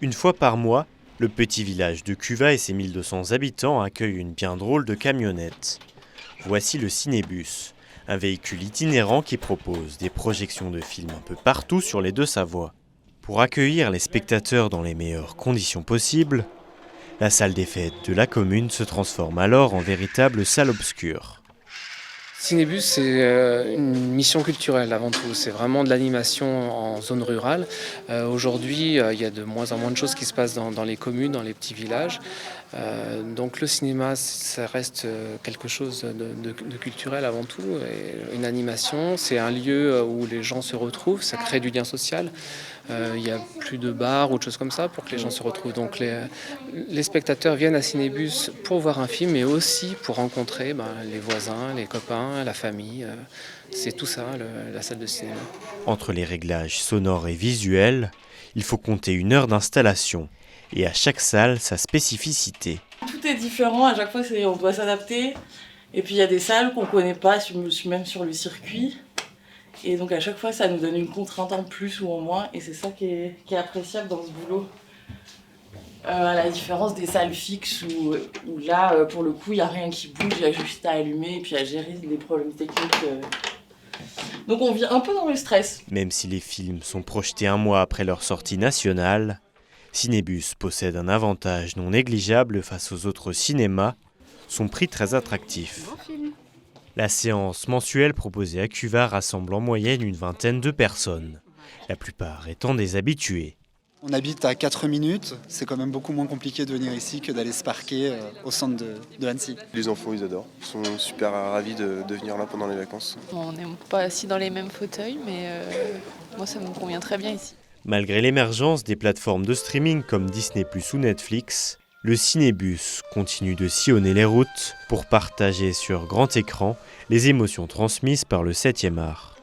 Une fois par mois, le petit village de Cuvas et ses 1200 habitants accueillent une bien drôle de camionnette. Voici le Cinébus, un véhicule itinérant qui propose des projections de films un peu partout sur les Deux-Savoies. Pour accueillir les spectateurs dans les meilleures conditions possibles, la salle des fêtes de la commune se transforme alors en véritable salle obscure. Cinébus, c'est une mission culturelle avant tout. C'est vraiment de l'animation en zone rurale. Aujourd'hui, il y a de moins en moins de choses qui se passent dans les communes, dans les petits villages. Donc le cinéma, ça reste quelque chose de culturel avant tout. Et une animation, c'est un lieu où les gens se retrouvent, ça crée du lien social. Il n'y a plus de bars ou de choses comme ça pour que les gens se retrouvent. Donc les spectateurs viennent à Cinébus pour voir un film, mais aussi pour rencontrer les voisins, les copains, la famille. C'est tout ça, la salle de cinéma. Entre les réglages sonores et visuels, il faut compter 1 heure d'installation. Et à chaque salle, sa spécificité. Tout est différent, à chaque fois on doit s'adapter. Et puis il y a des salles qu'on ne connaît pas, même sur le circuit. Et donc à chaque fois, ça nous donne une contrainte en plus ou en moins. Et c'est ça qui est appréciable dans ce boulot. À la différence des salles fixes où là, pour le coup, il n'y a rien qui bouge, il y a juste à allumer et puis à gérer les problèmes techniques. Donc on vit un peu dans le stress. Même si les films sont projetés 1 mois après leur sortie nationale, Cinébus possède un avantage non négligeable face aux autres cinémas, son prix très attractif. La séance mensuelle proposée à Cuvas rassemble en moyenne une vingtaine de personnes, la plupart étant des habitués. On habite à 4 minutes, c'est quand même beaucoup moins compliqué de venir ici que d'aller se parquer au centre de Annecy. Les enfants, ils adorent, ils sont super ravis de venir là pendant les vacances. On n'est pas assis dans les mêmes fauteuils, mais moi ça me convient très bien ici. Malgré l'émergence des plateformes de streaming comme Disney+ ou Netflix, le Cinébus continue de sillonner les routes pour partager sur grand écran les émotions transmises par le 7e art.